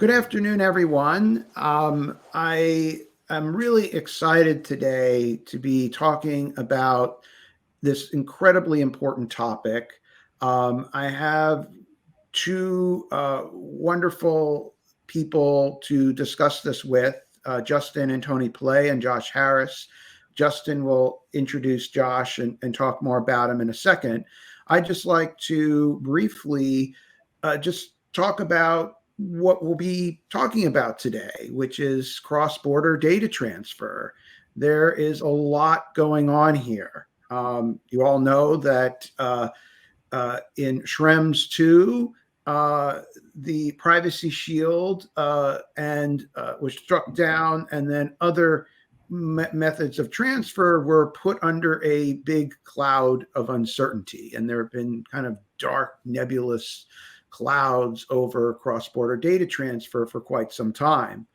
Good afternoon, everyone. I am really excited today to be talking about this incredibly important topic. I have two wonderful people to discuss this with, Justin and Tony Play and Josh Harris. Justin will introduce Josh and talk more about him in a second. I'd just like to briefly just talk about what we'll be talking about today, which is cross border data transfer. There is a lot going on here. You all know that in Schrems 2, the Privacy Shield and was struck down, and then other methods of transfer were put under a big cloud of uncertainty. And there have been kind of dark, nebulous clouds over cross-border data transfer for quite some time.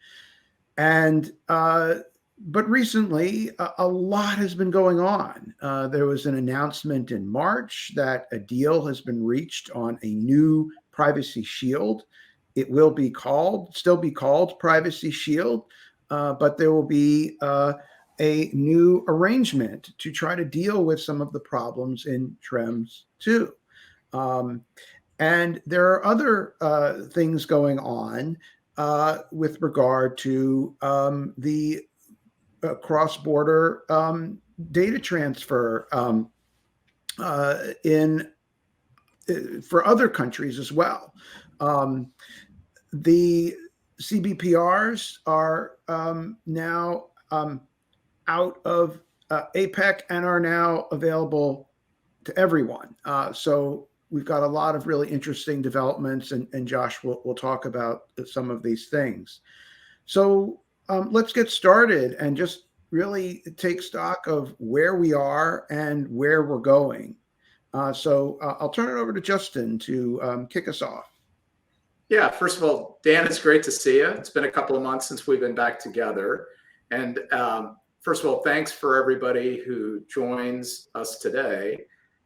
And but recently, a lot has been going on. There was an announcement in March that a deal has been reached on a new Privacy Shield. It will still be called Privacy Shield, but there will be a new arrangement to try to deal with some of the problems in Schrems 2. And there are other things going on with regard to the cross-border data transfer for other countries as well. The CBPRs are now out of APEC and are now available to everyone. So we've got a lot of really interesting developments, and Josh will talk about some of these things. So let's get started and just really take stock of where we are and where we're going. So I'll turn it over to Justin to kick us off. Yeah, first of all, Dan, it's great to see you. It's been a couple of months since we've been back together. And first of all, thanks for everybody who joins us today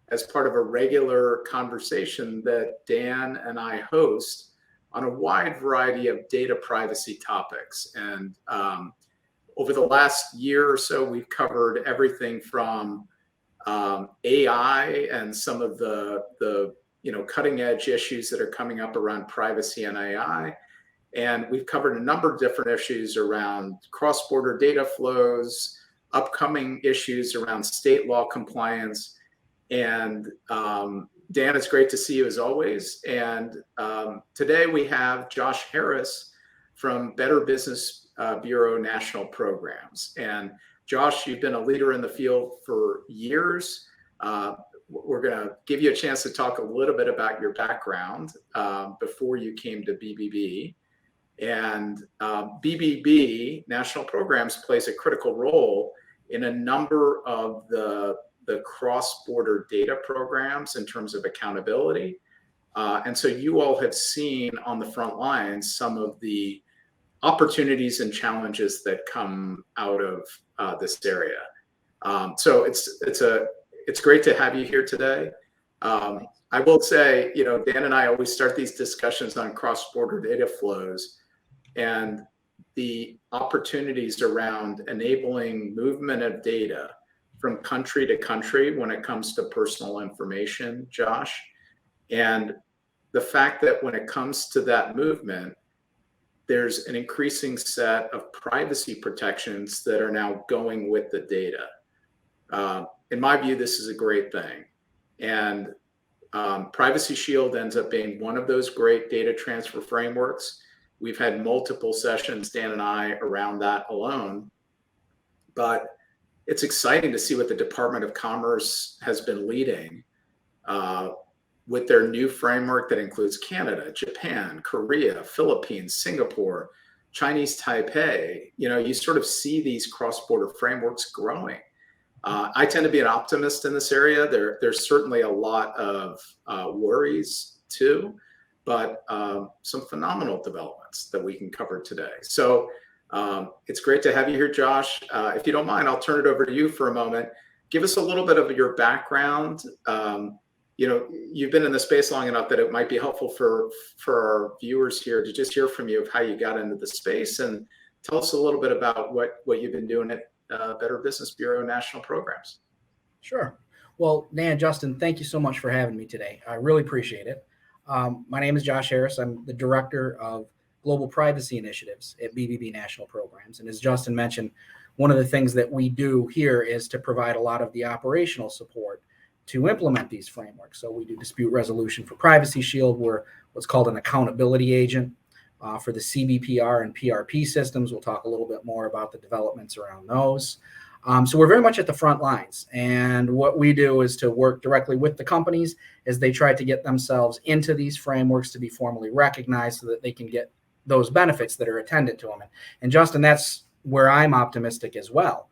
as part of a regular conversation that Dan and I host on a wide variety of data privacy topics. And over the last year or so, we've covered everything from AI and some of the cutting edge issues that are coming up around privacy and AI. And we've covered a number of different issues around cross-border data flows, upcoming issues around state law compliance. And Dan, it's great to see you as always. And today we have Josh Harris from Better Business Bureau National Programs. And Josh, you've been a leader in the field for years. We're going to give you a chance to talk a little bit about your background before you came to BBB. And BBB, National Programs, plays a critical role in a number of the cross-border data programs in terms of accountability. And so you all have seen on the front lines some of the opportunities and challenges that come out of this area. So it's great to have you here today. I will say, Dan and I always start these discussions on cross-border data flows and the opportunities around enabling movement of data from country to country when it comes to personal information, Josh. And the fact that when it comes to that movement, there's an increasing set of privacy protections that are now going with the data. In my view, this is a great thing. And Privacy Shield ends up being one of those great data transfer frameworks. We've had multiple sessions, Dan and I, around that alone. But it's exciting to see what the Department of Commerce has been leading with their new framework that includes Canada, Japan, Korea, Philippines, Singapore, Chinese Taipei. You sort of see these cross-border frameworks growing. I tend to be an optimist in this area. There's certainly a lot of worries too, but some phenomenal developments that we can cover today. So it's great to have you here, Josh. If you don't mind, I'll turn it over to you for a moment. Give us a little bit of your background, you've been in the space long enough that it might be helpful for our viewers here to just hear from you of how you got into the space, and tell us a little bit about what you've been doing at Better Business Bureau National Programs. Sure. Well, Dan, Justin, thank you so much for having me today. I really appreciate it. My name is Josh Harris. I'm the Director of Global Privacy Initiatives at BBB National Programs. And as Justin mentioned, one of the things that we do here is to provide a lot of the operational support to implement these frameworks. So we do dispute resolution for Privacy Shield. We're what's called an accountability agent for the CBPR and PRP systems. We'll talk a little bit more about the developments around those. So we're very much at the front lines. And what we do is to work directly with the companies as they try to get themselves into these frameworks to be formally recognized so that they can get those benefits that are attendant to them. And Justin, that's where I'm optimistic as well,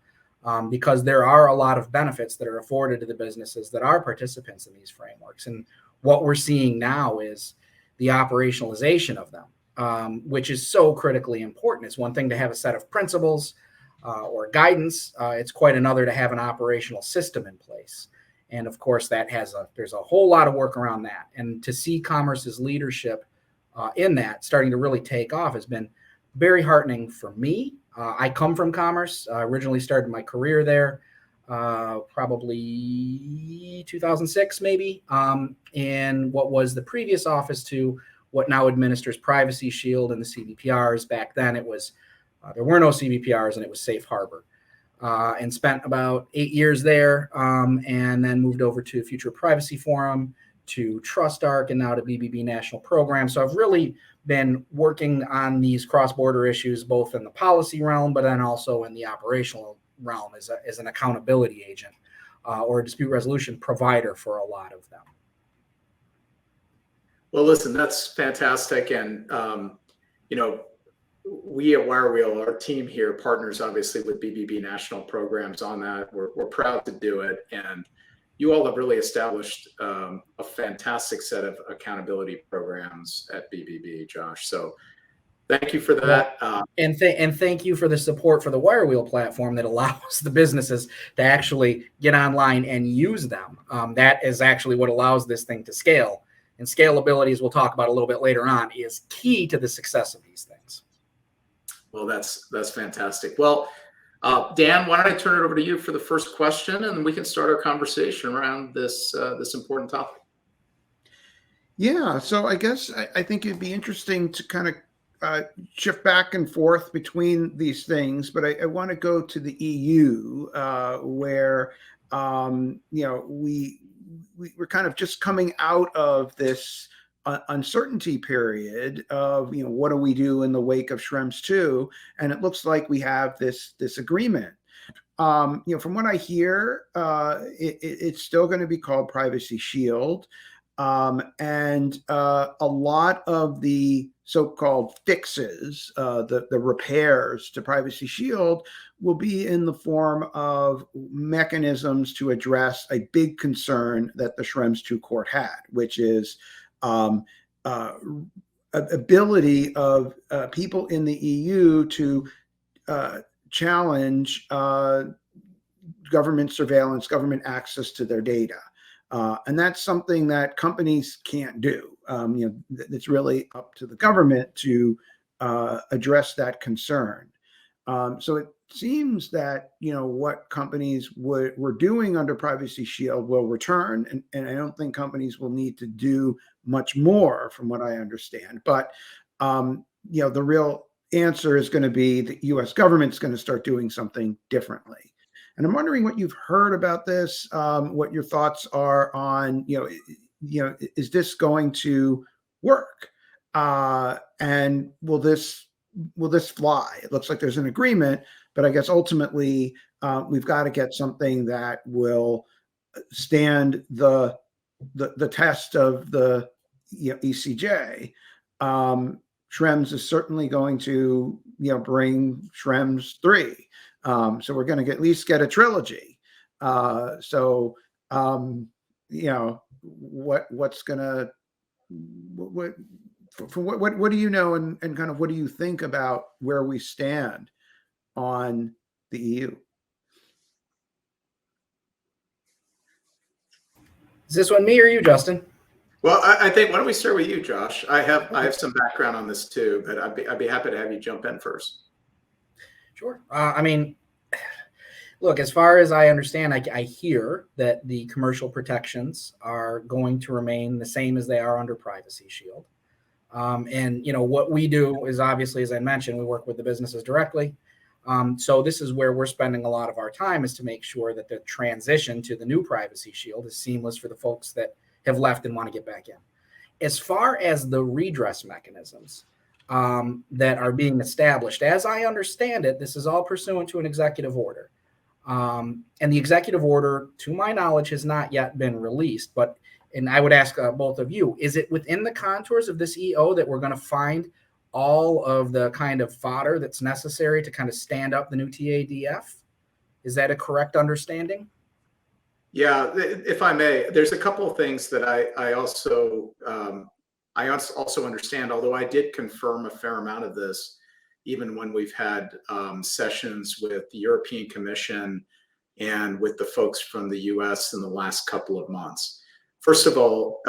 because there are a lot of benefits that are afforded to the businesses that are participants in these frameworks. And what we're seeing now is the operationalization of them, which is so critically important. It's one thing to have a set of principles or guidance. It's quite another to have an operational system in place. And of course, there's a whole lot of work around that. And to see Commerce's leadership in that starting to really take off has been very heartening for me. I come from Commerce. I originally started my career there, probably 2006, maybe, in what was the previous office to what now administers Privacy Shield and the CBPRs. Back then, it was there were no CBPRs, and it was Safe Harbor. And spent about 8 years there, and then moved over to Future Privacy Forum, to TrustArc, and now to BBB National Program. So I've really been working on these cross-border issues, both in the policy realm, but then also in the operational realm as an accountability agent or a dispute resolution provider for a lot of them. Well, listen, that's fantastic. And, we at WireWheel, our team here, partners obviously with BBB National Programs on that. We're proud to do it. And you all have really established a fantastic set of accountability programs at BBB, Josh. So thank you for that. And thank you for the support for the WireWheel platform that allows the businesses to actually get online and use them. That is actually what allows this thing to scale. And scalability, as we'll talk about a little bit later on, is key to the success of these things. Well, that's fantastic. Well, Dan, why don't I turn it over to you for the first question, and we can start our conversation around this important topic. Yeah, so I guess I think it'd be interesting to kind of shift back and forth between these things, but I want to go to the EU, where we're kind of just coming out of this uncertainty period of what do we do in the wake of Schrems 2, and it looks like we have this agreement. From what I hear, it's still going to be called Privacy Shield, and a lot of the so-called fixes, the repairs to Privacy Shield, will be in the form of mechanisms to address a big concern that the Schrems 2 court had, which is ability of people in the EU to challenge government surveillance, government access to their data. And that's something that companies can't do. It's really up to the government to address that concern. So it seems that what companies were doing under Privacy Shield will return, and I don't think companies will need to do much more, from what I understand. But the real answer is going to be the U.S. government's going to start doing something differently. And I'm wondering what you've heard about this, what your thoughts are on, is this going to work? And will this fly? It looks like there's an agreement, but I guess ultimately we've got to get something that will stand the test of the ECJ. Schrems is certainly going to bring Schrems 3. So we're going to at least get a trilogy. What's gonna what do you know, and kind of what do you think about where we stand on the EU? Is this one me or you, Justin? Well, I think why don't we start with you, Josh? I have some background on this too, but I'd be happy to have you jump in first. Sure. I mean, look, as far as I understand, I hear that the commercial protections are going to remain the same as they are under Privacy Shield. And what we do is obviously, as I mentioned, we work with the businesses directly. So this is where we're spending a lot of our time, is to make sure that the transition to the new Privacy Shield is seamless for the folks that have left and want to get back in. As far as the redress mechanisms that are being established, as I understand it, this is all pursuant to an executive order. And the executive order, to my knowledge, has not yet been released. And I would ask both of you, is it within the contours of this EO that we're going to find all of the kind of fodder that's necessary to kind of stand up the new TADF? Is that a correct understanding? Yeah, if I may, there's a couple of things that I also understand, although I did confirm a fair amount of this, even when we've had sessions with the European Commission and with the folks from the US in the last couple of months. First of all,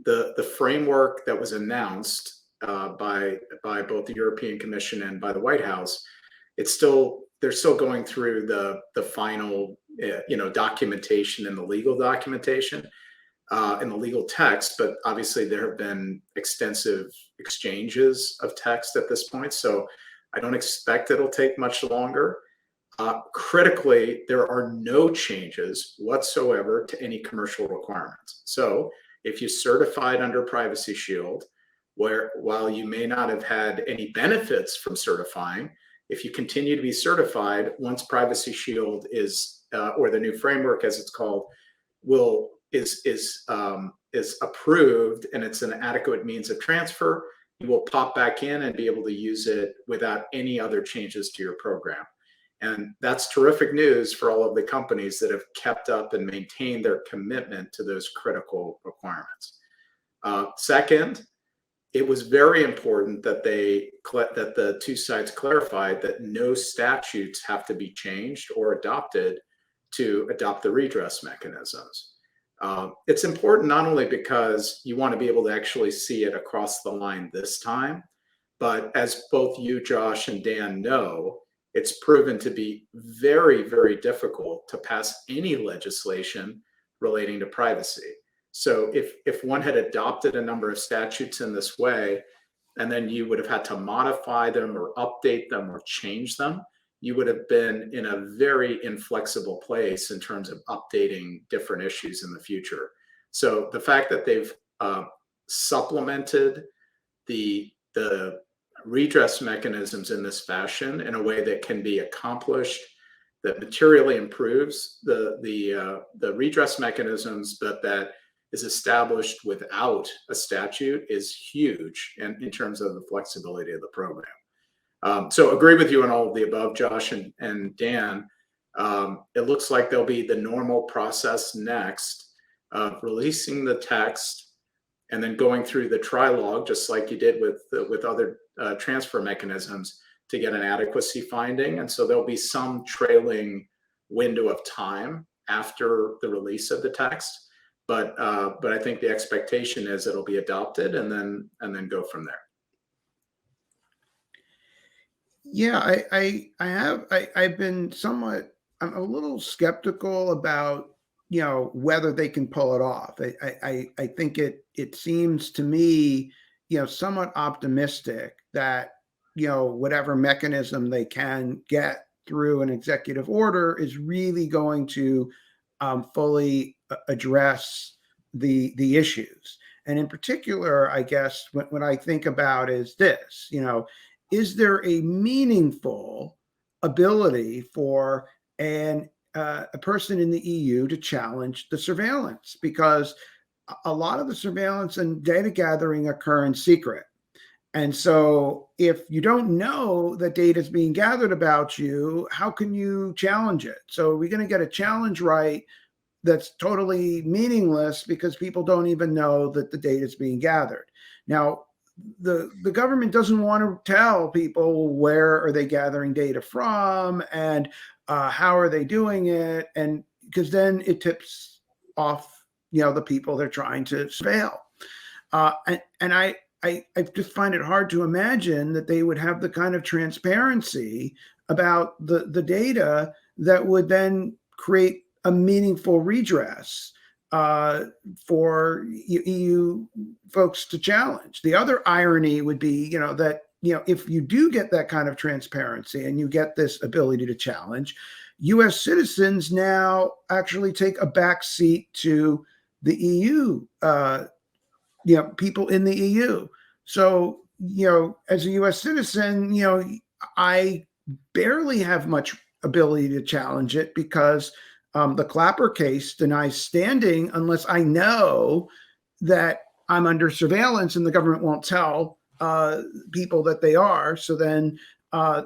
the framework that was announced by both the European Commission and by the White House, they're still going through the final documentation and the legal documentation in the legal text, but obviously there have been extensive exchanges of text at this point, so I don't expect it'll take much longer. Critically, there are no changes whatsoever to any commercial requirements. So if you certified under Privacy Shield, while you may not have had any benefits from certifying, if you continue to be certified, once Privacy Shield is, or the new framework as it's called, is approved and it's an adequate means of transfer, you will pop back in and be able to use it without any other changes to your program. And that's terrific news for all of the companies that have kept up and maintained their commitment to those critical requirements. Second, it was very important that the two sides clarified that no statutes have to be changed or adopted to adopt the redress mechanisms. It's important not only because you want to be able to actually see it across the line this time, but as both you, Josh, and Dan know, it's proven to be very, very difficult to pass any legislation relating to privacy. So if one had adopted a number of statutes in this way, and then you would have had to modify them or update them or change them, you would have been in a very inflexible place in terms of updating different issues in the future. So the fact that they've supplemented the redress mechanisms in this fashion in a way that can be accomplished, that materially improves the redress mechanisms, but that is established without a statute, is huge in terms of the flexibility of the program. So agree with you on all of the above, Josh and Dan. It looks like there'll be the normal process next of releasing the text and then going through the trilogue, just like you did with other transfer mechanisms, to get an adequacy finding. And so there'll be some trailing window of time after the release of the text. But I think the expectation is it'll be adopted and then go from there. Yeah, I've been I'm a little skeptical about, whether they can pull it off. I think it seems to me, somewhat optimistic that, whatever mechanism they can get through an executive order is really going to fully address the issues. And in particular, I guess what I think about is this, is there a meaningful ability for a person in the EU to challenge the surveillance? Because a lot of the surveillance and data gathering occur in secret. And so if you don't know that data is being gathered about you, how can you challenge it? So we're going to get a challenge right that's totally meaningless because people don't even know that the data is being gathered. Now, the government doesn't want to tell people where are they gathering data from and how are they doing it, and because then it tips off the people they're trying to surveil. And I just find it hard to imagine that they would have the kind of transparency about the data that would then create a meaningful redress for EU folks to challenge. The other irony would be, that if you do get that kind of transparency and you get this ability to challenge, U.S. citizens now actually take a back seat to the EU, people in the EU. So, as a U.S. citizen, I barely have much ability to challenge it because the Clapper case denies standing unless I know that I'm under surveillance and the government won't tell people that they are. So then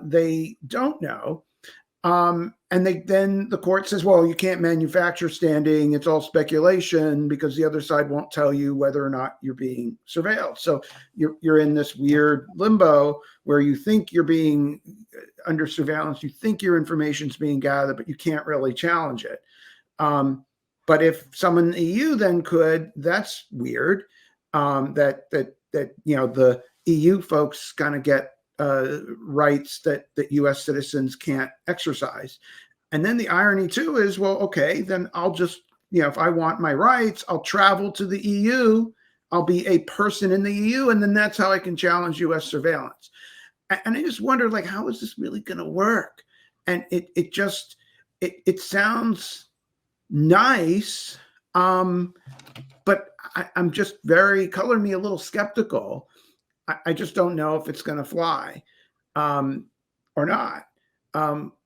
they don't know. And then the court says, well, you can't manufacture standing. It's all speculation because the other side won't tell you whether or not you're being surveilled. So you're in this weird limbo where you think you're being under surveillance. You think your information's being gathered, but you can't really challenge it. But if someone in the EU then could, that's weird. That the EU folks kind of get rights that U.S. citizens can't exercise. And then the irony too is, well, okay, then I'll just, if I want my rights, I'll travel to the EU. I'll be a person in the EU, and then that's how I can challenge U.S. surveillance. And I just wonder, how is this really going to work? And it sounds nice, but I'm just color me a little skeptical. I just don't know if it's going to fly or not.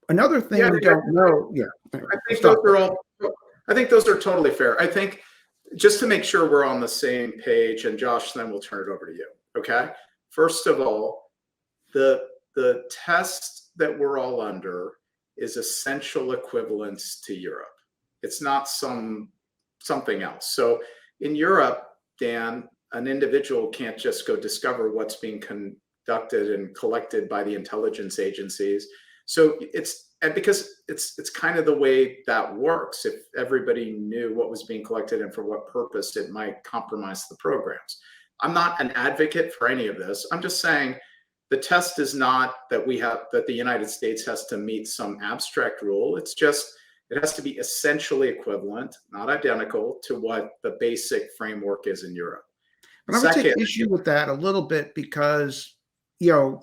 Another thing we don't know. Yeah, I think those are totally fair. I think just to make sure we're on the same page, and Josh, then we'll turn it over to you. Okay. First of all, the test that we're all under is essential equivalence to Europe. It's not something else. So in Europe, Dan, an individual can't just go discover what's being conducted and collected by the intelligence agencies. So because it's kind of the way that works. If everybody knew what was being collected and for what purpose, it might compromise the programs. I'm not an advocate for any of this. I'm just saying the test is not that the United States has to meet some abstract rule. It's just, it has to be essentially equivalent, not identical to what the basic framework is in Europe. But I would take issue with that a little bit because, the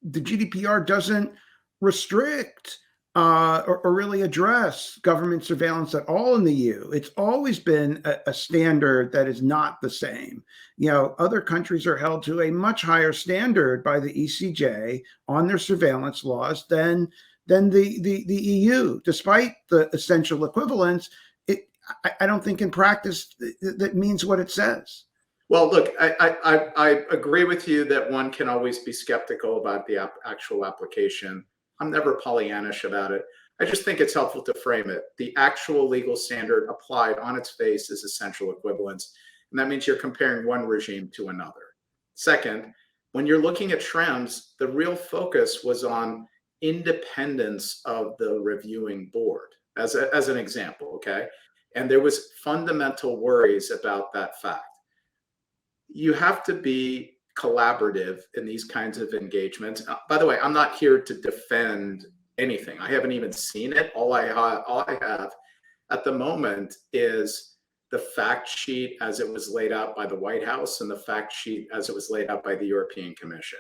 GDPR doesn't restrict or really address government surveillance at all in the EU. It's always been a standard that is not the same. Other countries are held to a much higher standard by the ECJ on their surveillance laws than the EU. Despite the essential equivalence, I don't think in practice that means what it says. Well, look, I agree with you that one can always be skeptical about the actual application. I'm never Pollyannish about it. I just think it's helpful to frame it. The actual legal standard applied on its face is essential equivalence. And that means you're comparing one regime to another. Second, when you're looking at Schrems, the real focus was on independence of the reviewing board, as an example, okay? And there was fundamental worries about that fact. You have to be collaborative in these kinds of engagements. By the way, I'm not here to defend anything. I haven't even seen it. All I have at the moment is the fact sheet as it was laid out by the White House and the fact sheet as it was laid out by the European Commission.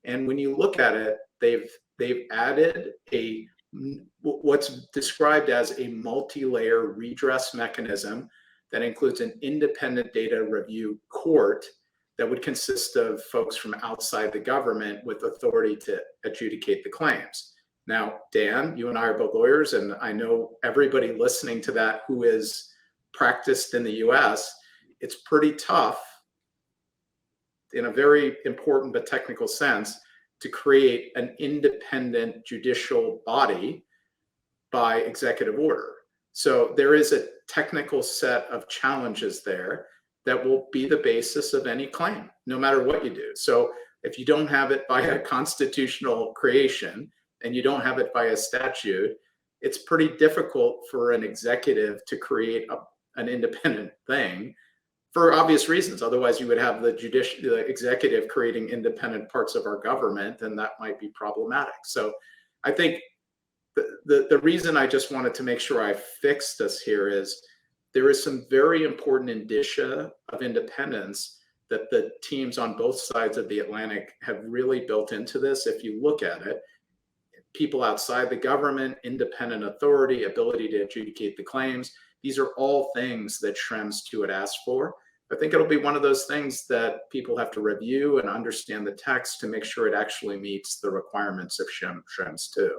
And when you look at it, they've added what's described as a multi-layer redress mechanism that includes an independent data review court that would consist of folks from outside the government with authority to adjudicate the claims. Now, Dan, you and I are both lawyers, and I know everybody listening to that who is practiced in the US, it's pretty tough in a very important but technical sense to create an independent judicial body by executive order. So there is a technical set of challenges there that will be the basis of any claim, no matter what you do. So if you don't have it by a constitutional creation and you don't have it by a statute, it's pretty difficult for an executive to create an independent thing for obvious reasons. Otherwise, you would have the executive creating independent parts of our government, and that might be problematic. So I think the reason I just wanted to make sure I fixed us here is there is some very important indicia of independence that the teams on both sides of the Atlantic have really built into this. If you look at it, people outside the government, independent authority, ability to adjudicate the claims, these are all things that Schrems 2 had asked for. I think it'll be one of those things that people have to review and understand the text to make sure it actually meets the requirements of Schrems 2.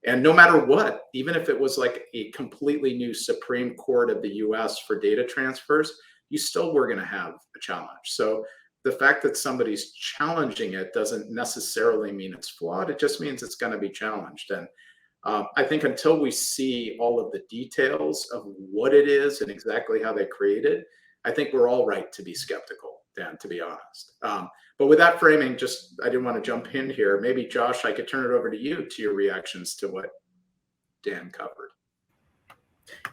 And no matter what, even if it was like a completely new Supreme Court of the US for data transfers, you still were going to have a challenge. So the fact that somebody's challenging it doesn't necessarily mean it's flawed. It just means it's going to be challenged. And I think until we see all of the details of what it is and exactly how they create it, I think we're all right to be skeptical, Dan, to be honest. But with that framing, I didn't want to jump in here. Maybe, Josh, I could turn it over to you to your reactions to what Dan covered.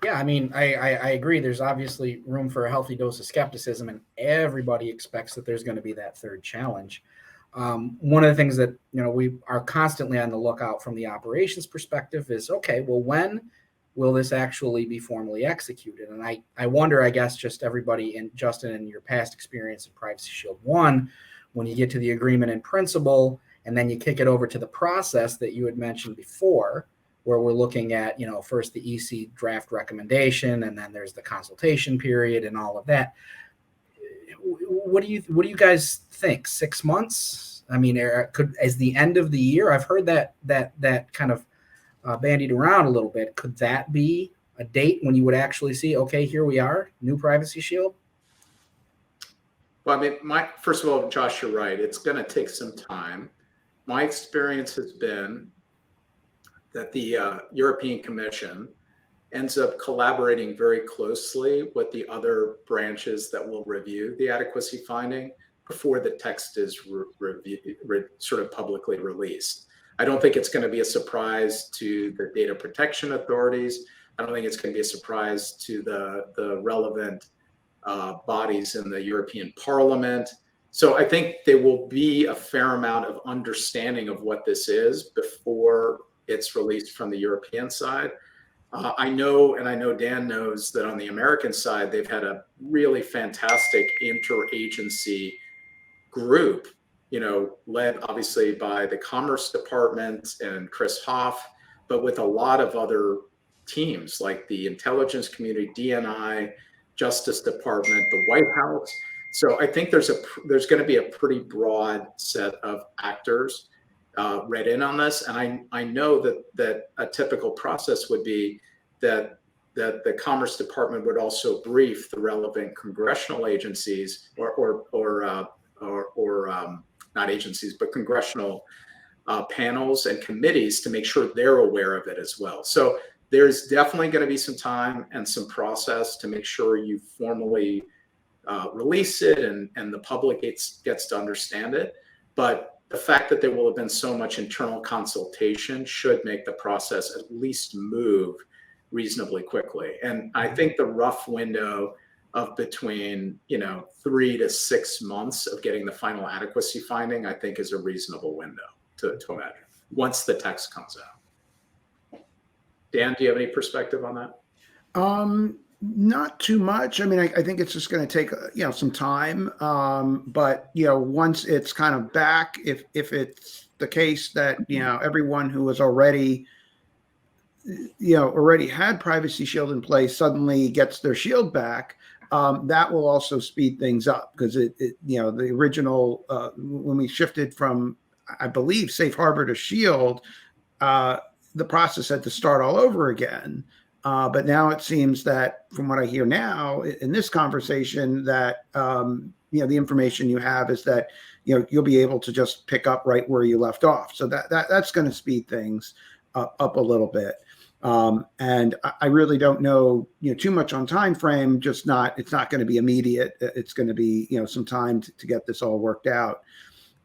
Yeah, I mean, I agree. There's obviously room for a healthy dose of skepticism, and everybody expects that there's going to be that third challenge. One of the things that, we are constantly on the lookout from the operations perspective is, okay, well, when will this actually be formally executed? And I wonder, I guess, just everybody, and Justin, in your past experience in Privacy Shield 1, when you get to the agreement in principle, and then you kick it over to the process that you had mentioned before, where we're looking at, first the EC draft recommendation, and then there's the consultation period and all of that. What do you guys think? 6 months? I mean, as the end of the year? I've heard that kind of bandied around a little bit. Could that be a date when you would actually see, okay, here we are, new Privacy Shield? Well, I mean, first of all, Josh, you're right. It's going to take some time. My experience has been that the European Commission ends up collaborating very closely with the other branches that will review the adequacy finding before the text is sort of publicly released. I don't think it's going to be a surprise to the data protection authorities. I don't think it's going to be a surprise to the relevant bodies in the European Parliament. So I think there will be a fair amount of understanding of what this is before it's released from the European side. I know Dan knows that on the American side, they've had a really fantastic interagency group, led obviously by the Commerce Department and Chris Hoff, but with a lot of other teams like the intelligence community, DNI, Justice Department, the White House. So I think there's going to be a pretty broad set of actors read in on this, and I know that a typical process would be that the Commerce Department would also brief the relevant congressional agencies or not agencies, but congressional panels and committees to make sure they're aware of it as well. So there's definitely going to be some time and some process to make sure you formally release it and the public gets to understand it. But the fact that there will have been so much internal consultation should make the process at least move reasonably quickly. And I think the rough window of between 3 to 6 months of getting the final adequacy finding, I think, is a reasonable window to imagine once the text comes out. Dan, do you have any perspective on that? Not too much. I mean, I think it's just going to take some time. But once it's kind of back, if it's the case that everyone who was already had Privacy Shield in place suddenly gets their shield back, that will also speed things up, because the original when we shifted from, I believe, Safe Harbor to Shield, the process had to start all over again. But now it seems that, from what I hear now in this conversation, that the information you have is that you'll be able to just pick up right where you left off. So that's going to speed things up a little bit. And I really don't know too much on time frame. It's not going to be immediate. It's going to be some time to get this all worked out.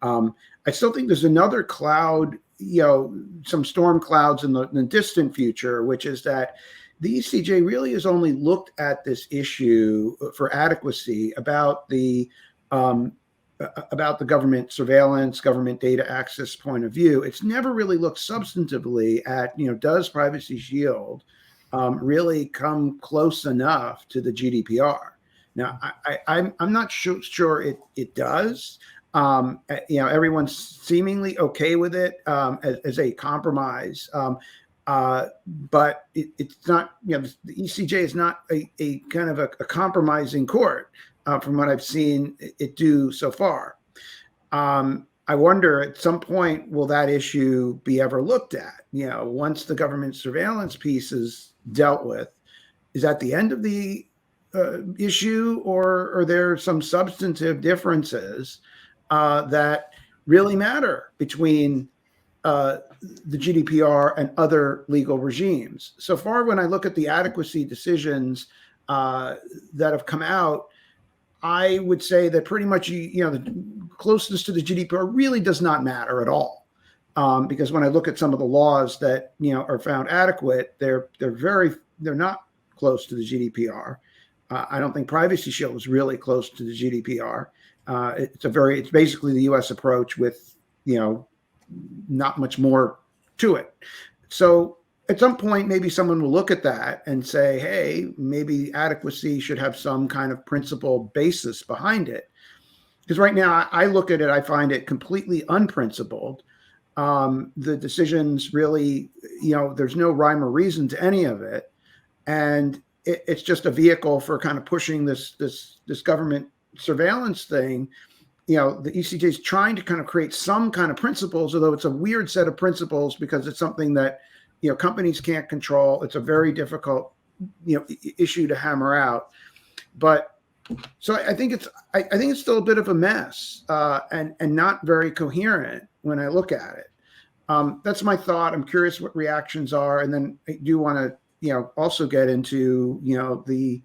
I still think there's another cloud, some storm clouds in the distant future, which is that the ECJ really has only looked at this issue for adequacy about the government surveillance, government data access point of view. It's never really looked substantively at, does Privacy Shield really come close enough to the GDPR? Now, I'm not sure it does. Everyone's seemingly okay with it as a compromise. But it's not, the ECJ is not a kind of a compromising court from what I've seen it do so far. I wonder at some point, will that issue be ever looked at? Once the government surveillance piece is dealt with, is that the end of the issue, or are there some substantive differences that really matter between the GDPR and other legal regimes? So far, when I look at the adequacy decisions that have come out, I would say that pretty much, the closeness to the GDPR really does not matter at all. Because when I look at some of the laws that, are found adequate, they're not close to the GDPR. I don't think Privacy Shield is really close to the GDPR. It's basically the US approach with, not much more to it. So at some point, maybe someone will look at that and say, hey, maybe adequacy should have some kind of principle basis behind it. Because right now I look at it, I find it completely unprincipled. The decisions really, there's no rhyme or reason to any of it. And it's just a vehicle for kind of pushing this government surveillance thing. The ECJ is trying to kind of create some kind of principles, although it's a weird set of principles because it's something that, companies can't control. It's a very difficult, issue to hammer out. But so I think it's still a bit of a mess and not very coherent when I look at it. That's my thought. I'm curious what reactions are, and then I do want to, also get into, the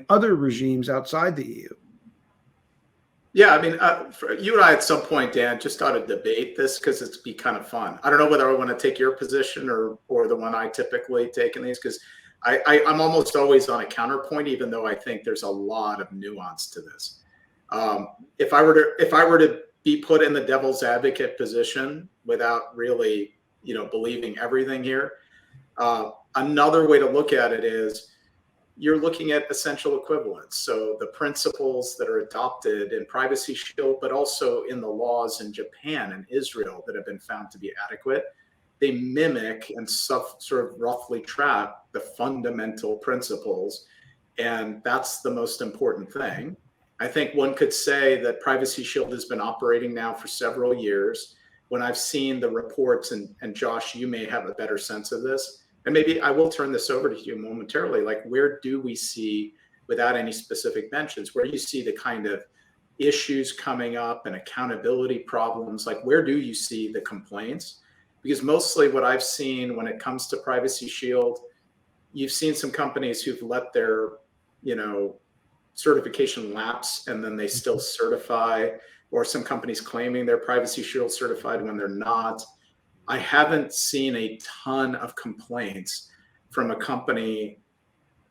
other regimes outside the EU. Yeah, I mean, you and I at some point, Dan, just ought to debate this because it's be kind of fun. I don't know whether I want to take your position or the one I typically take in these, because I'm almost always on a counterpoint, even though I think there's a lot of nuance to this. If I were to be put in the devil's advocate position without really, believing everything here, another way to look at it is you're looking at essential equivalence. So the principles that are adopted in Privacy Shield, but also in the laws in Japan and Israel that have been found to be adequate, they mimic and sort of roughly track the fundamental principles. And that's the most important thing. I think one could say that Privacy Shield has been operating now for several years. When I've seen the reports, and Josh, you may have a better sense of this, and maybe I will turn this over to you momentarily, like where do we see, without any specific mentions, where do you see the kind of issues coming up and accountability problems? Like where do you see the complaints? Because mostly what I've seen when it comes to Privacy Shield, you've seen some companies who've let their, certification lapse and then they still certify, or some companies claiming they're Privacy Shield certified when they're not. I haven't seen a ton of complaints from a company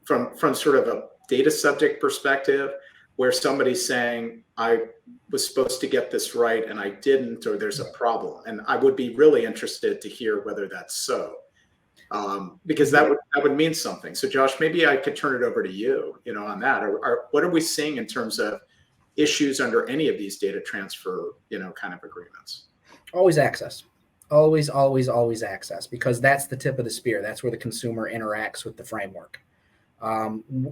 from sort of a data subject perspective where somebody's saying, I was supposed to get this right and I didn't, or there's a problem. And I would be really interested to hear whether that's so, because that would mean something. So Josh, maybe I could turn it over to you, on that. Or what are we seeing in terms of issues under any of these data transfer, kind of agreements? Always access. Always, always, always access, because that's the tip of the spear. That's where the consumer interacts with the framework.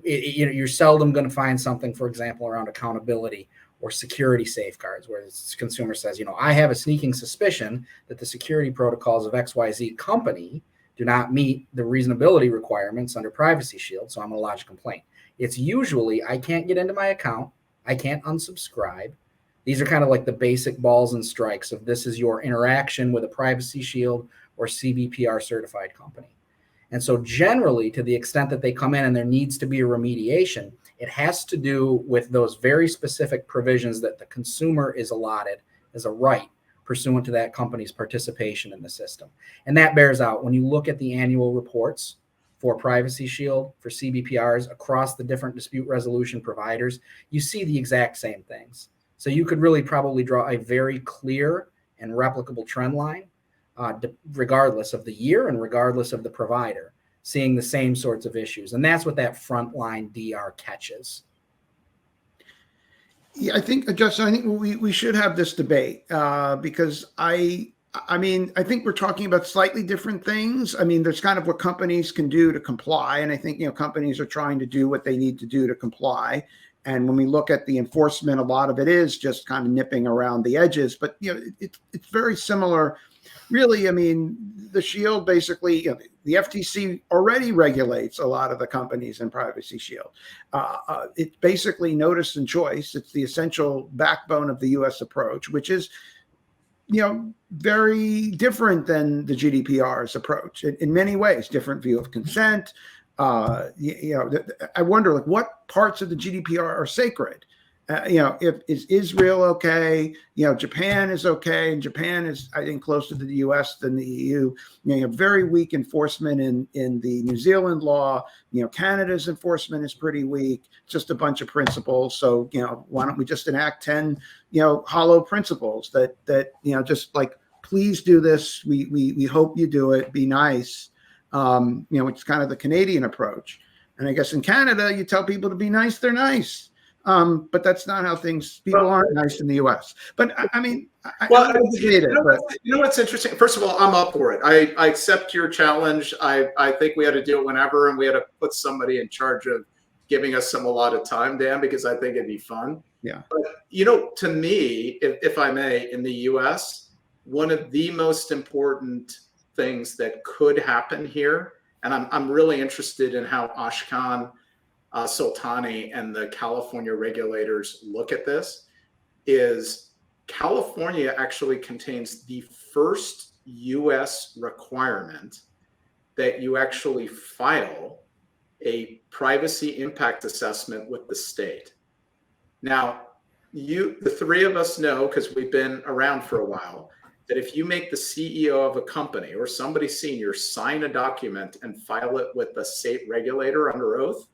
You're seldom going to find something, for example, around accountability or security safeguards, where the consumer says, I have a sneaking suspicion that the security protocols of XYZ company do not meet the reasonability requirements under Privacy Shield, so I'm going to lodge a complaint. It's usually, I can't get into my account, I can't unsubscribe. These are kind of like the basic balls and strikes of this is your interaction with a Privacy Shield or CBPR certified company. And so generally, to the extent that they come in and there needs to be a remediation, it has to do with those very specific provisions that the consumer is allotted as a right pursuant to that company's participation in the system. And that bears out when you look at the annual reports for Privacy Shield, for CBPRs across the different dispute resolution providers, you see the exact same things. So you could really probably draw a very clear and replicable trend line, regardless of the year and regardless of the provider, seeing the same sorts of issues. And that's what that frontline DR catches. Yeah, I think, Justin, I think we should have this debate because I mean, I think we're talking about slightly different things. I mean, there's kind of what companies can do to comply. And I think, companies are trying to do what they need to do to comply. And when we look at the enforcement, a lot of it is just kind of nipping around the edges. But, it's very similar. Really, I mean, the Shield basically, the FTC already regulates a lot of the companies in Privacy Shield. It's basically notice and choice. It's the essential backbone of the U.S. approach, which is, very different than the GDPR's approach in many ways. Different view of consent. I wonder, like, what parts of the GDPR are sacred? If is Israel okay? Japan is okay, and Japan is, I think, closer to the U.S. than the EU. You have very weak enforcement in the New Zealand law. Canada's enforcement is pretty weak. Just a bunch of principles. So why don't we just enact 10 hollow principles that just like, please do this. We hope you do it. Be nice. Which is kind of the Canadian approach. And I guess in Canada, you tell people to be nice, they're nice. But that's not how people aren't nice in the U.S. But I mean, what's interesting? First of all, I'm up for it. I accept your challenge. I think we had to do it whenever, and we had to put somebody in charge of giving us a lot of time, Dan, because I think it'd be fun. Yeah. But to me, if I may, in the U.S., one of the most important things that could happen here, and I'm really interested in how Ashkan Soltani and the California regulators look at this, is California actually contains the first U.S. requirement that you actually file a privacy impact assessment with the state. Now, the three of us know, because we've been around for a while, that if you make the CEO of a company or somebody senior sign a document and file it with the state regulator under oath,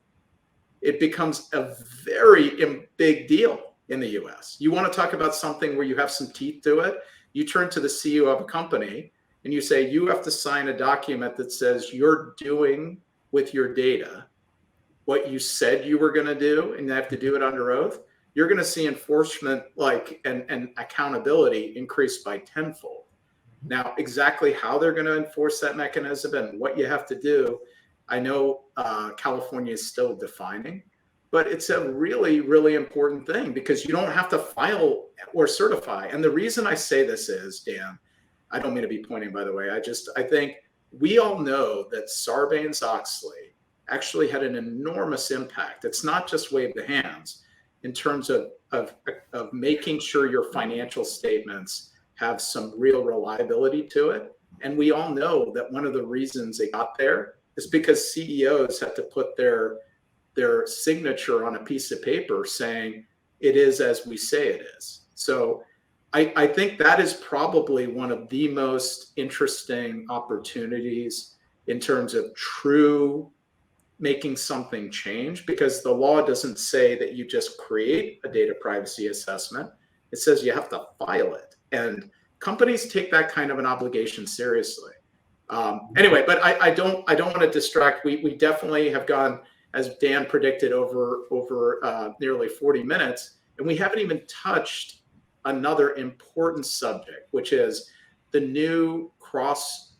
it becomes a very big deal in the US. You want to talk about something where you have some teeth to it, you turn to the CEO of a company and you say, you have to sign a document that says you're doing with your data what you said you were going to do, and you have to do it under oath. You're going to see enforcement and accountability increase by tenfold. Now, exactly how they're going to enforce that mechanism and what you have to do, I know California is still defining, but it's a really, really important thing because you don't have to file or certify. And the reason I say this is, Dan, I don't mean to be pointing, by the way. I think we all know that Sarbanes-Oxley actually had an enormous impact. It's not just wave the hands in terms of making sure your financial statements have some real reliability to it. And we all know that one of the reasons they got there is because CEOs have to put their signature on a piece of paper saying it is as we say it is. So I think that is probably one of the most interesting opportunities in terms of true making something change, because the law doesn't say that you just create a data privacy assessment. It says you have to file it. And companies take that kind of an obligation seriously. Anyway, but I don't want to distract. We definitely have gone, as Dan predicted, over nearly 40 minutes, and we haven't even touched another important subject, which is the new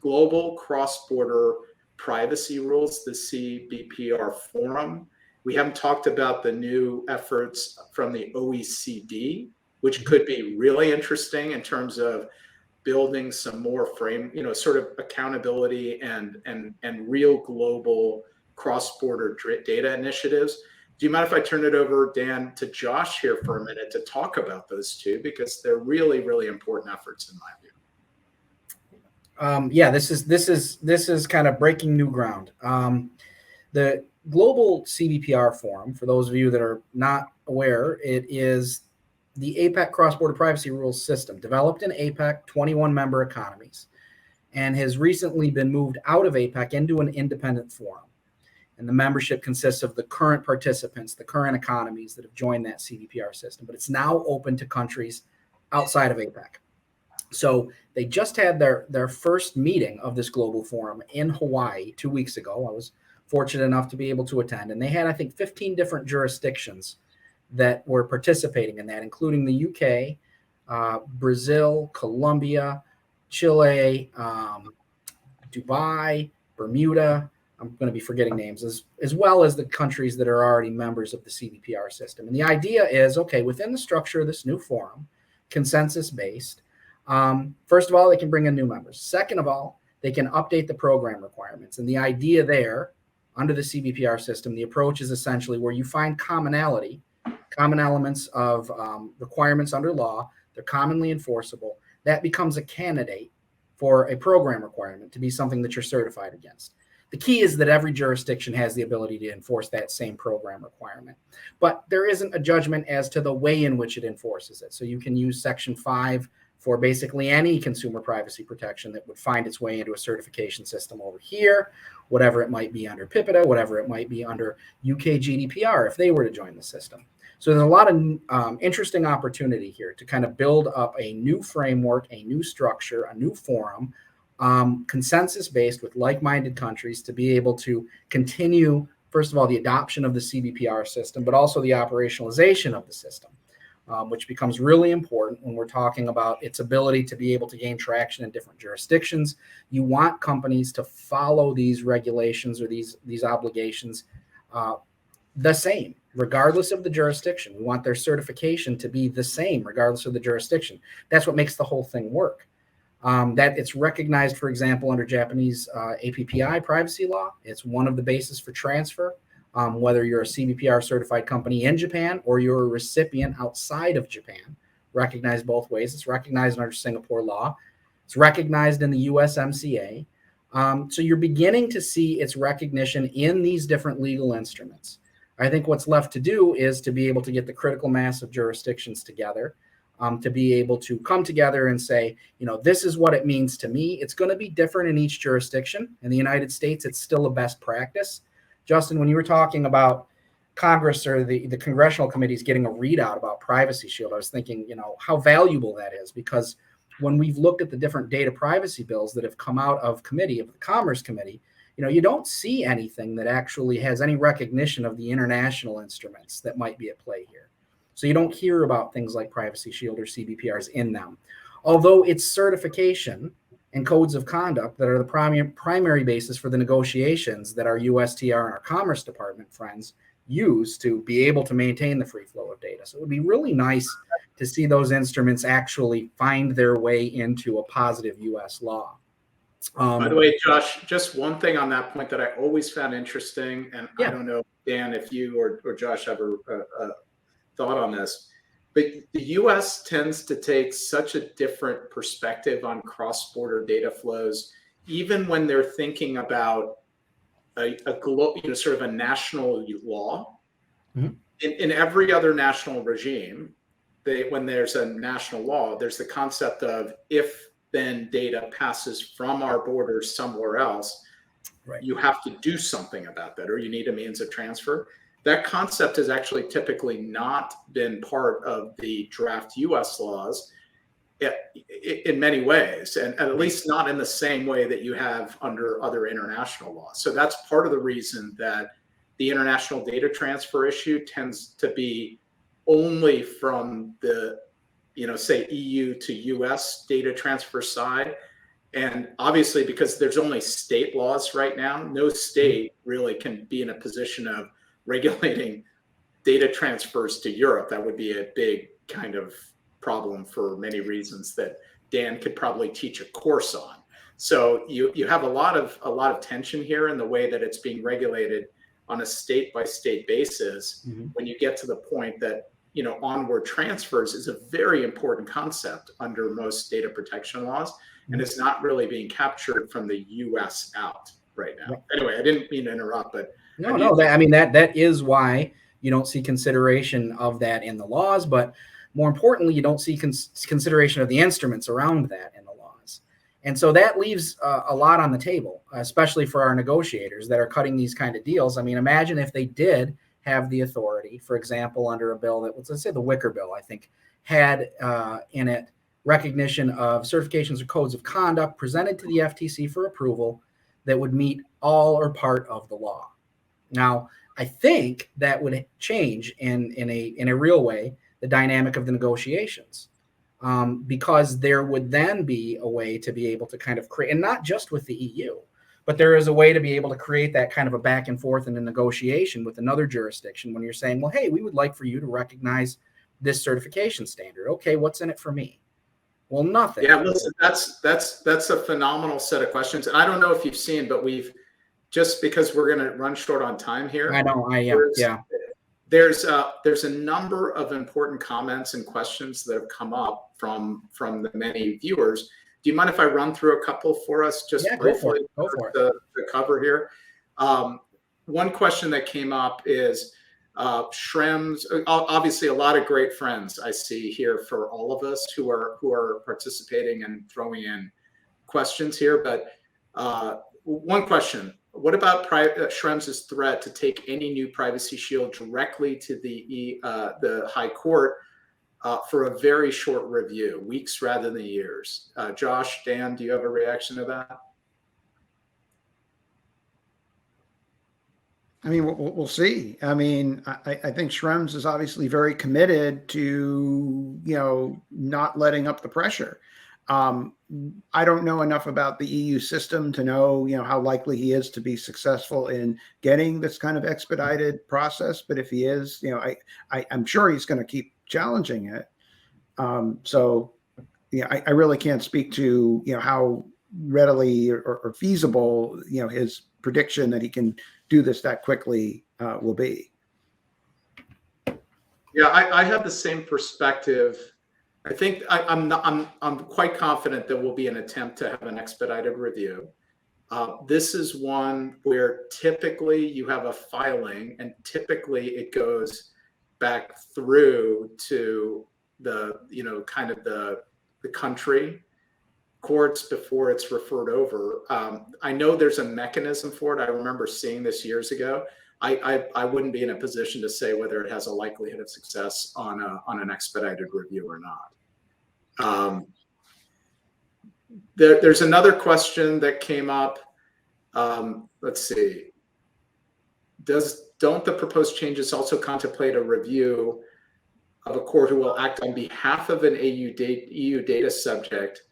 global cross-border privacy rules, the CBPR forum. We haven't talked about the new efforts from the OECD, which could be really interesting in terms of building some more sort of accountability and real global cross-border data initiatives. Do you mind if I turn it over, Dan, to Josh here for a minute to talk about those two, because they're really, really important efforts in my view. Yeah, this is kind of breaking new ground. The Global CBPR Forum, for those of you that are not aware, it is the APEC cross-border privacy rules system developed in APEC, 21 member economies, and has recently been moved out of APEC into an independent forum. And the membership consists of the current participants, the current economies that have joined that CBPR system. But it's now open to countries outside of APEC. So they just had their first meeting of this global forum in Hawaii 2 weeks ago. I was fortunate enough to be able to attend. And they had, I think, 15 different jurisdictions that were participating in that, including the UK, Brazil, Colombia, Chile, Dubai, Bermuda. I'm going to be forgetting names, as well as the countries that are already members of the CBPR system. And the idea is, okay, within the structure of this new forum, consensus-based, first of all, they can bring in new members. Second of all, they can update the program requirements. And the idea there, under the CBPR system, the approach is essentially where you find common elements of requirements under law. They're commonly enforceable. That becomes a candidate for a program requirement to be something that you're certified against. The key is that every jurisdiction has the ability to enforce that same program requirement. But there isn't a judgment as to the way in which it enforces it. So you can use Section 5 for basically any consumer privacy protection that would find its way into a certification system over here, whatever it might be under PIPEDA, whatever it might be under UK GDPR if they were to join the system. So there's a lot of interesting opportunity here to kind of build up a new framework, a new structure, a new forum, consensus-based with like-minded countries to be able to continue, first of all, the adoption of the CBPR system, but also the operationalization of the system, which becomes really important when we're talking about its ability to be able to gain traction in different jurisdictions. You want companies to follow these regulations or these obligations the same, regardless of the jurisdiction. We want their certification to be the same, regardless of the jurisdiction. That's what makes the whole thing work. That it's recognized, for example, under Japanese APPI privacy law. It's one of the bases for transfer, whether you're a CBPR certified company in Japan or you're a recipient outside of Japan. Recognized both ways. It's recognized under Singapore law. It's recognized in the USMCA. So you're beginning to see its recognition in these different legal instruments. I think what's left to do is to be able to get the critical mass of jurisdictions together, to be able to come together and say, this is what it means to me. It's going to be different in each jurisdiction. In the United States, it's still a best practice. Justin, when you were talking about Congress or the congressional committees getting a readout about Privacy Shield, I was thinking, how valuable that is, because when we've looked at the different data privacy bills that have come out of the Commerce Committee, you don't see anything that actually has any recognition of the international instruments that might be at play here. So you don't hear about things like Privacy Shield or CBPRs in them. Although it's certification and codes of conduct that are the primary basis for the negotiations that our USTR and our Commerce Department friends use to be able to maintain the free flow of data. So it would be really nice to see those instruments actually find their way into a positive U.S. law. By the way, Josh, just one thing on that point that I always found interesting, and I don't know, Dan, if you or Josh have a thought on this, but the U.S. tends to take such a different perspective on cross-border data flows, even when they're thinking about a global, sort of a national law. Mm-hmm. In every other national regime, when there's a national law, there's the concept of if then data passes from our borders somewhere else, right, you have to do something about that, or you need a means of transfer. That concept has actually typically not been part of the draft U.S. laws in many ways, and at least not in the same way that you have under other international laws. So that's part of the reason that the international data transfer issue tends to be only from the say EU to US data transfer side. And obviously, because there's only state laws right now, no state really can be in a position of regulating data transfers to Europe. That would be a big kind of problem for many reasons that Dan could probably teach a course on. So you have a lot of tension here in the way that it's being regulated on a state by state basis. Mm-hmm. When you get to the point that onward transfers is a very important concept under most data protection laws, and it's not really being captured from the U.S. out right now. Right. Anyway, I didn't mean to interrupt, but that is why you don't see consideration of that in the laws, but more importantly, you don't see consideration of the instruments around that in the laws. And so that leaves a lot on the table, especially for our negotiators that are cutting these kind of deals. I mean, imagine if they did have the authority, for example, under a bill that, let's say the Wicker Bill, I think, had in it recognition of certifications or codes of conduct presented to the FTC for approval that would meet all or part of the law. Now, I think that would change in a real way the dynamic of the negotiations, because there would then be a way to be able to kind of create, and not just with the EU, but there is a way to be able to create that kind of a back and forth in a negotiation with another jurisdiction when you're saying, well, hey, we would like for you to recognize this certification standard. Okay, what's in it for me? Well, nothing. Yeah, listen, that's a phenomenal set of questions. And I don't know if you've seen, but we've, just because we're going to run short on time here. I know, I am. Yeah. There's a number of important comments and questions that have come up from the many viewers. Do you mind if I run through a couple for us just briefly Go for it. To cover here? One question that came up is Schrems. Obviously, a lot of great friends I see here for all of us who are participating and throwing in questions here. But one question: what about Schrems' threat to take any new Privacy Shield directly to the High Court for a very short review, weeks rather than years? Josh, Dan, do you have a reaction to that? I mean, we'll see. I mean, I think Schrems is obviously very committed to, not letting up the pressure. I don't know enough about the EU system to know, how likely he is to be successful in getting this kind of expedited process. But if he is, I'm sure he's going to keep challenging it. So, I really can't speak to, how readily or feasible, his prediction that he can do this that quickly will be. Yeah, I have the same perspective. I think I'm quite confident there will be an attempt to have an expedited review. This is one where typically you have a filing, and typically it goes back through to the kind of the country courts before it's referred over. I know there's a mechanism for it. I remember seeing this years ago. I wouldn't be in a position to say whether it has a likelihood of success on an expedited review or not. There's another question that came up. Let's see. Don't the proposed changes also contemplate a review of a court who will act on behalf of an EU data subject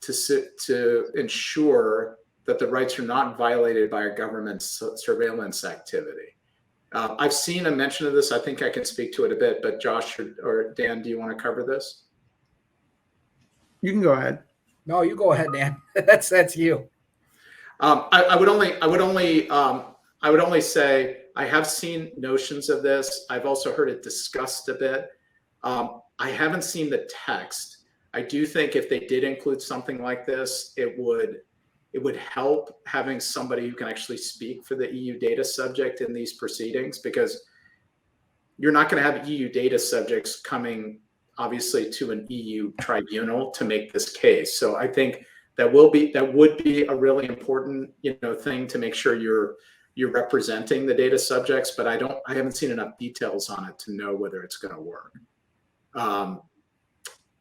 to ensure that the rights are not violated by a government surveillance activity? I've seen a mention of this. I think I can speak to it a bit, but Josh or Dan, do you want to cover this? You can go ahead. No, you go ahead, Dan. That's you. I would only say I have seen notions of this. I've also heard it discussed a bit. I haven't seen the text. I do think if they did include something like this, it would help having somebody who can actually speak for the EU data subject in these proceedings, because you're not going to have EU data subjects coming obviously to an EU tribunal to make this case. So I think that would be a really important thing to make sure you're representing the data subjects, but I haven't seen enough details on it to know whether it's going to work.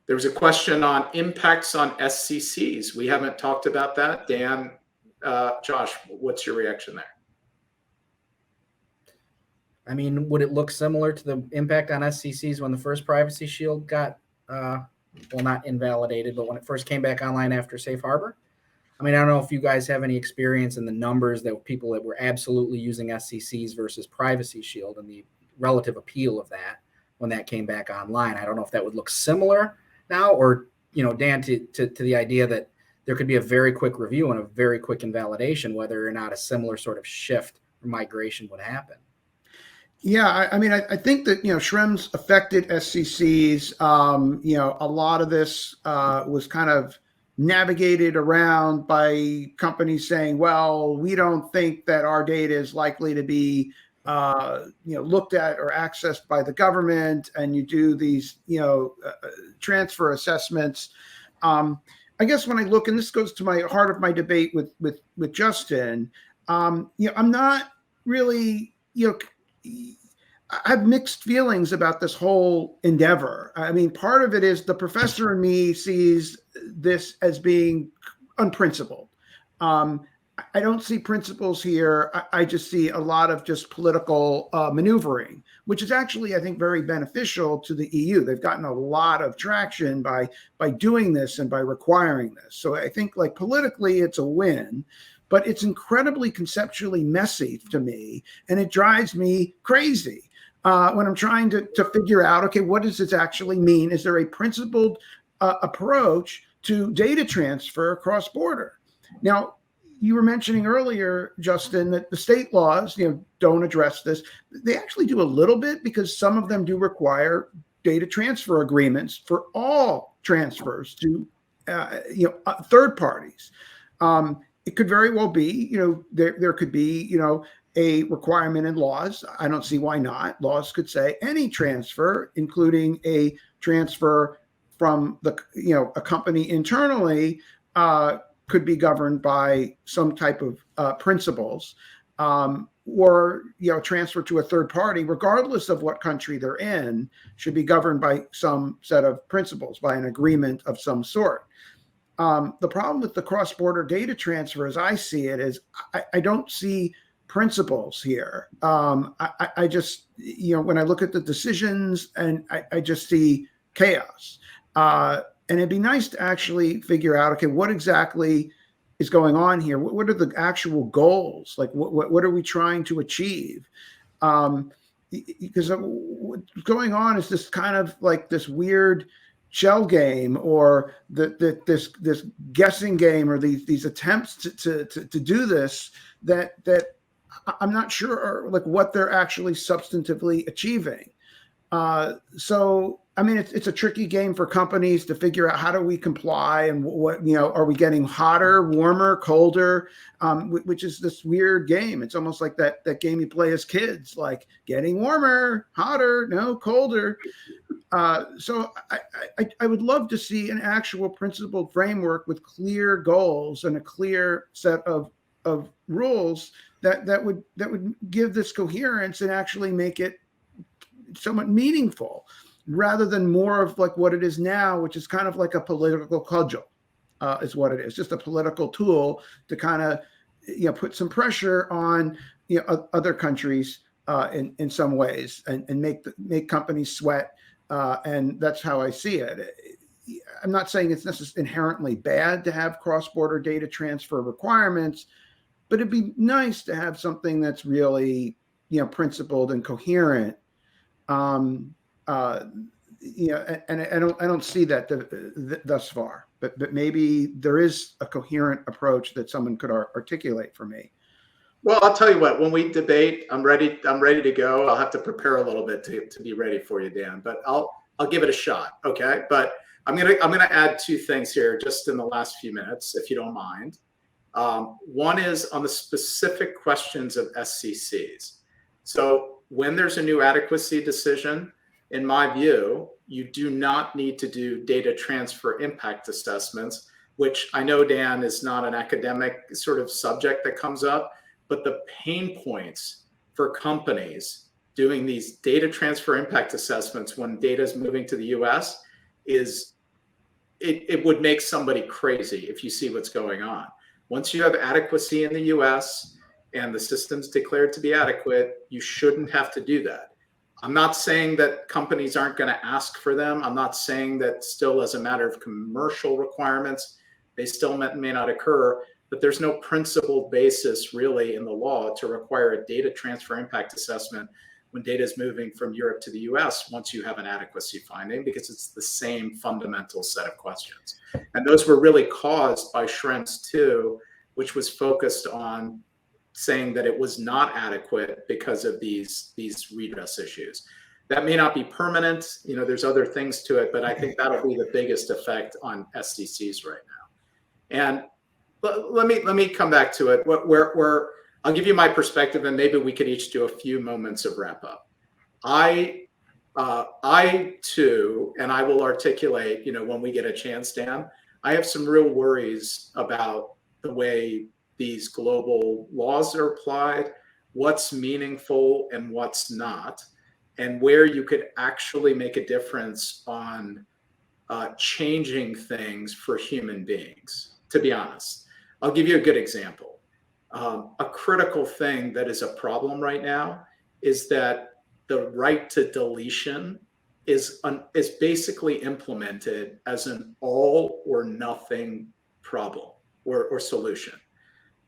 There was a question on impacts on SCCs. We haven't talked about that. Dan, Josh, what's your reaction there? I mean, would it look similar to the impact on SCCs when the first Privacy Shield got, not invalidated, but when it first came back online after Safe Harbor? I mean, I don't know if you guys have any experience in the numbers that people that were absolutely using SCCs versus Privacy Shield and the relative appeal of that when that came back online. I don't know if that would look similar now, or, Dan, to the idea that there could be a very quick review and a very quick invalidation, whether or not a similar sort of shift or migration would happen. Yeah, I mean, I think that, Schrems affected SCCs. A lot of this was kind of navigated around by companies saying, well, we don't think that our data is likely to be looked at or accessed by the government, and you do these, transfer assessments. I I guess when I look, and this goes to my heart of my debate with Justin, I'm not really, I have mixed feelings about this whole endeavor. I mean, part of it is the professor in me sees this as being unprincipled. I don't see principles here. I just see a lot of just political maneuvering, which is actually, I think, very beneficial to the EU. They've gotten a lot of traction by doing this and by requiring this. So I think, like, politically, it's a win, but it's incredibly conceptually messy to me, and it drives me crazy when I'm trying to figure out, okay, what does this actually mean? Is there a principled approach to data transfer cross border? Now, you were mentioning earlier, Justin, that the state laws, don't address this. They actually do a little bit, because some of them do require data transfer agreements for all transfers to, third parties. It could very well be, there could be, a requirement in laws. I don't see why not. Laws could say any transfer, including a transfer from a company internally, could be governed by some type of principles, or transfer to a third party, regardless of what country they're in, should be governed by some set of principles, by an agreement of some sort. The problem with the cross-border data transfer, as I see it, is I don't see principles here. I just, when I look at the decisions, and I just see chaos. And it'd be nice to actually figure out, okay, what exactly is going on here? What are the actual goals? Like, what are we trying to achieve? Because what's going on is this kind of like this weird shell game, or this guessing game, or these attempts to do this that I'm not sure are like what they're actually substantively achieving. So, I mean, it's a tricky game for companies to figure out, how do we comply, and what, are we getting hotter, warmer, colder, which is this weird game. It's almost like that game you play as kids, like getting warmer, hotter, no, colder. So I would love to see an actual principled framework with clear goals and a clear set of rules that would give this coherence and actually make it somewhat meaningful, rather than more of like what it is now, which is kind of like a political cudgel, is what it is. Just a political tool to kind of, put some pressure on, other countries in some ways, and make companies sweat. And that's how I see it. I'm not saying it's necessarily inherently bad to have cross-border data transfer requirements, but it'd be nice to have something that's really, principled and coherent. And I don't see that thus far, but maybe there is a coherent approach that someone could articulate for me. Well, I'll tell you what, when we debate, I'm ready to go. I'll have to prepare a little bit to be ready for you, Dan, but I'll give it a shot. Okay. But I'm going to add two things here just in the last few minutes, if you don't mind. One is on the specific questions of SCCs. So when there's a new adequacy decision, in my view, you do not need to do data transfer impact assessments, which I know, Dan, is not an academic sort of subject that comes up, but the pain points for companies doing these data transfer impact assessments when data is moving to the US is, it would make somebody crazy if you see what's going on. Once you have adequacy in the US and the system's declared to be adequate, you shouldn't have to do that. I'm not saying that companies aren't going to ask for them. I'm not saying that still, as a matter of commercial requirements, they still may not occur, but there's no principled basis really in the law to require a data transfer impact assessment when data is moving from Europe to the US once you have an adequacy finding, because it's the same fundamental set of questions. And those were really caused by Schrems 2, which was focused on saying that it was not adequate because of these redress issues. That may not be permanent. There's other things to it, but I think that'll be the biggest effect on SCCs right now. And let me come back to it. Where I'll give you my perspective, and maybe we could each do a few moments of wrap up. I too, and I will articulate, when we get a chance, Dan, I have some real worries about the way these global laws are applied, what's meaningful and what's not, and where you could actually make a difference on changing things for human beings, to be honest. I'll give you a good example. A critical thing that is a problem right now is that the right to deletion is basically implemented as an all or nothing problem or solution.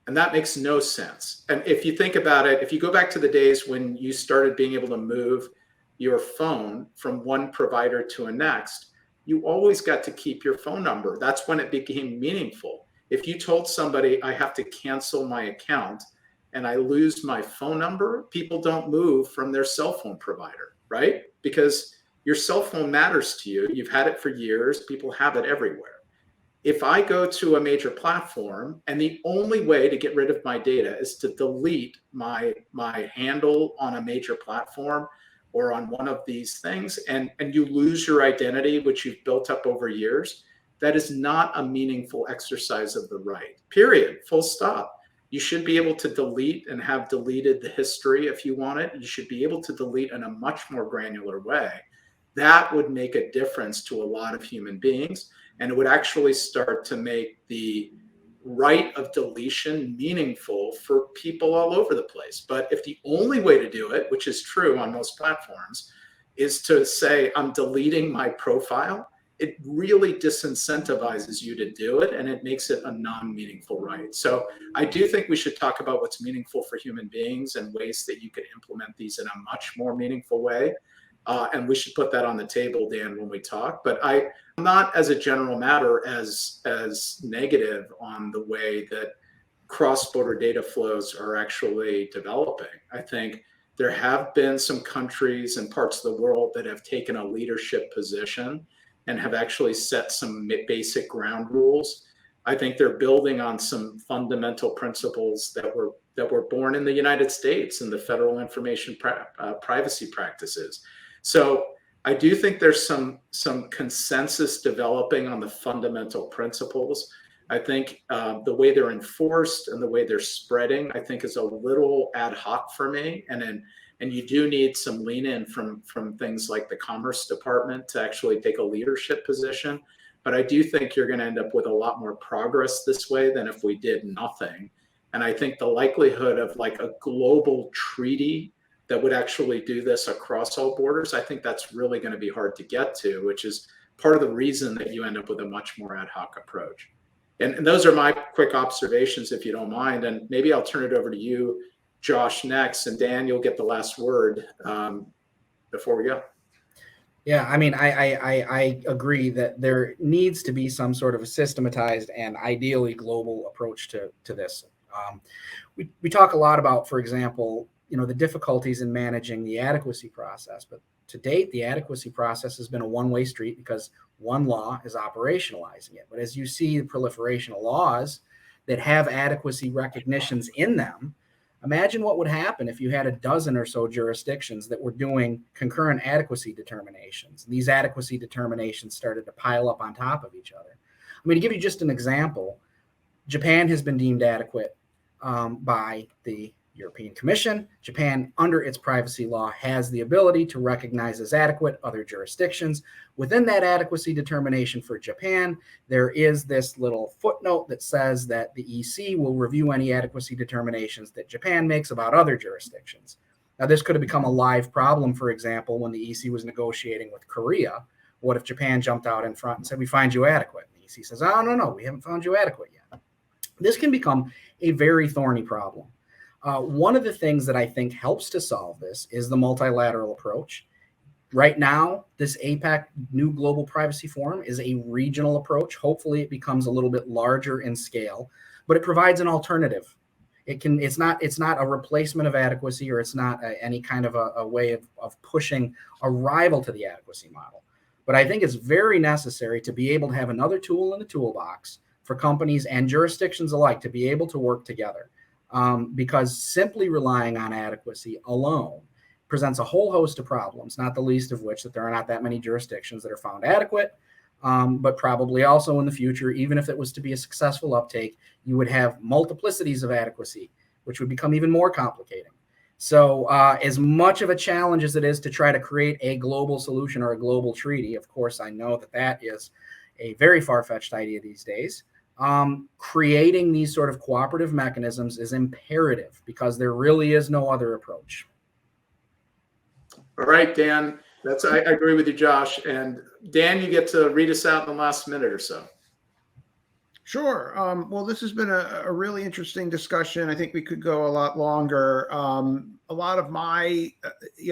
And that makes no sense. And if you think about it, if you go back to the days when you started being able to move your phone from one provider to a next, you always got to keep your phone number. That's when it became meaningful. If you told somebody, I have to cancel my account and I lose my phone number, people don't move from their cell phone provider, right? Because your cell phone matters to you. You've had it for years. People have it everywhere. If I go to a major platform and the only way to get rid of my data is to delete my handle on a major platform or on one of these things, and you lose your identity, which you've built up over years, that is not a meaningful exercise of the right, period, full stop. You should be able to delete and have deleted the history if you want it. You should be able to delete in a much more granular way. That would make a difference to a lot of human beings, and it would actually start to make the right of deletion meaningful for people all over the place. But if the only way to do it, which is true on most platforms, is to say, I'm deleting my profile, it really disincentivizes you to do it, and it makes it a non-meaningful right. So I do think we should talk about what's meaningful for human beings and ways that you could implement these in a much more meaningful way. And we should put that on the table, Dan, when we talk. But I'm not, as a general matter, as negative on the way that cross-border data flows are actually developing. I think there have been some countries and parts of the world that have taken a leadership position and have actually set some basic ground rules. I think they're building on some fundamental principles that were born in the United States and the federal information privacy practices. So I do think there's some consensus developing on the fundamental principles. I think the way they're enforced and the way they're spreading, I think, is a little ad hoc for me. And you do need some lean in from things like the Commerce Department to actually take a leadership position. But I do think you're going to end up with a lot more progress this way than if we did nothing. And I think the likelihood of like a global treaty that would actually do this across all borders, I think that's really going to be hard to get to, which is part of the reason that you end up with a much more ad hoc approach. And those are my quick observations, if you don't mind. And maybe I'll turn it over to you, Josh, next. And Dan, you'll get the last word before we go. Yeah, I mean, I agree that there needs to be some sort of a systematized and ideally global approach to this. We talk a lot about, for example, the difficulties in managing the adequacy process, but to date, the adequacy process has been a one-way street because one law is operationalizing it. But as you see the proliferation of laws that have adequacy recognitions in them, imagine what would happen if you had a dozen or so jurisdictions that were doing concurrent adequacy determinations. These adequacy determinations started to pile up on top of each other. I mean, to give you just an example, Japan has been deemed adequate by the European Commission. Japan, under its privacy law, has the ability to recognize as adequate other jurisdictions. Within that adequacy determination for Japan, there is this little footnote that says that the EC will review any adequacy determinations that Japan makes about other jurisdictions. Now, this could have become a live problem, for example, when the EC was negotiating with Korea. What if Japan jumped out in front and said, we find you adequate? And the EC says, oh, no, we haven't found you adequate yet. This can become a very thorny problem. One of the things that I think helps to solve this is the multilateral approach. Right now, this APAC New Global Privacy Forum is a regional approach. Hopefully, it becomes a little bit larger in scale, but it provides an alternative. It's not a replacement of adequacy, or it's not any kind of a way of pushing a rival to the adequacy model. But I think it's very necessary to be able to have another tool in the toolbox for companies and jurisdictions alike to be able to work together. Because simply relying on adequacy alone presents a whole host of problems, not the least of which that there are not that many jurisdictions that are found adequate. But probably also in the future, even if it was to be a successful uptake, you would have multiplicities of adequacy, which would become even more complicating. So as much of a challenge as it is to try to create a global solution or a global treaty, of course, I know that that is a very far-fetched idea these days. Creating these sort of cooperative mechanisms is imperative because there really is no other approach. All right, Dan. I agree with you, Josh. And Dan, you get to read us out in the last minute or so. Sure. Well, this has been a really interesting discussion. I think we could go a lot longer. A lot of my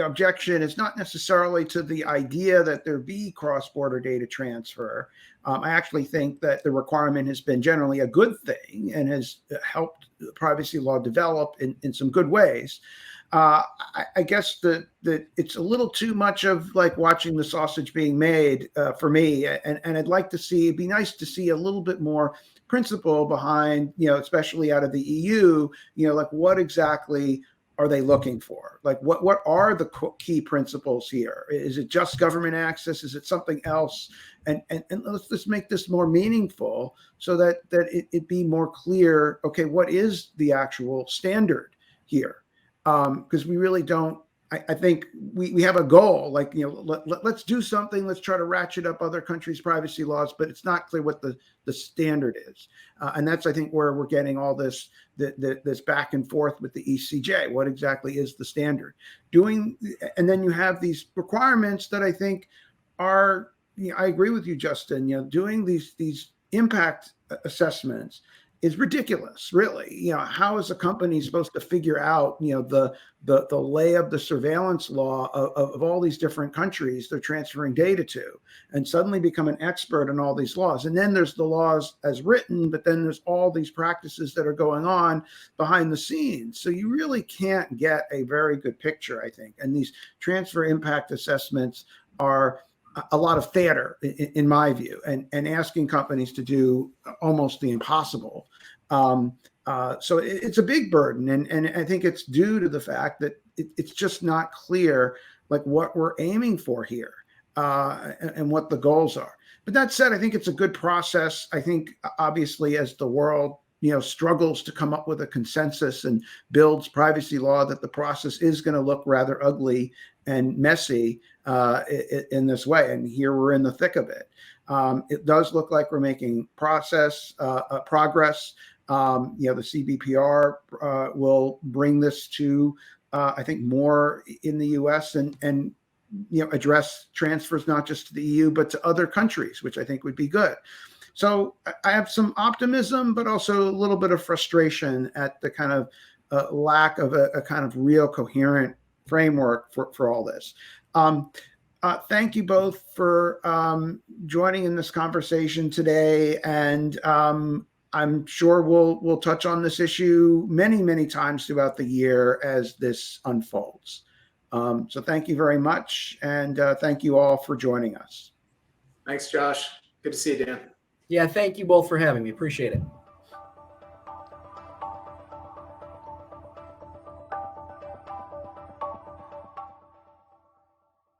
objection is not necessarily to the idea that there be cross-border data transfer. I actually think that the requirement has been generally a good thing and has helped privacy law develop in some good ways. I guess that it's a little too much of like watching the sausage being made for me, and I'd like to see. It'd be nice to see a little bit more principle behind, especially out of the EU. Like what exactly are they looking for? Like what are the key principles here? Is it just government access? Is it something else? And let's just make this more meaningful so that it be more clear. Okay, what is the actual standard here? Because we really don't. I think we have a goal, like let's do something. Let's try to ratchet up other countries' privacy laws, but it's not clear what the standard is, and that's I think where we're getting all this back and forth with the ECJ. What exactly is the standard? And then you have these requirements that I think are. I agree with you, Justin. Doing these impact assessments is ridiculous, really. How is a company supposed to figure out, the lay of the surveillance law of all these different countries they're transferring data to, and suddenly become an expert in all these laws? And then there's the laws as written, but then there's all these practices that are going on behind the scenes. So you really can't get a very good picture, I think. And these transfer impact assessments are a lot of theater, in my view, and asking companies to do almost the impossible. So it's a big burden, and I think it's due to the fact that it's just not clear like what we're aiming for here, and what the goals are. But that said, I think it's a good process. I think obviously as the world struggles to come up with a consensus and builds privacy law, that the process is going to look rather ugly and messy in this way. And here we're in the thick of it. It does look like we're making progress. The CBPR will bring this to, I think, more in the U.S. and address transfers not just to the EU but to other countries, which I think would be good. So I have some optimism, but also a little bit of frustration at the kind of lack of a kind of real coherent framework for all this. Thank you both for joining in this conversation today, and I'm sure we'll touch on this issue many times throughout the year as this unfolds. So thank you very much, and thank you all for joining us. Thanks, Josh. Good to see you, Dan. Yeah, thank you both for having me. Appreciate it.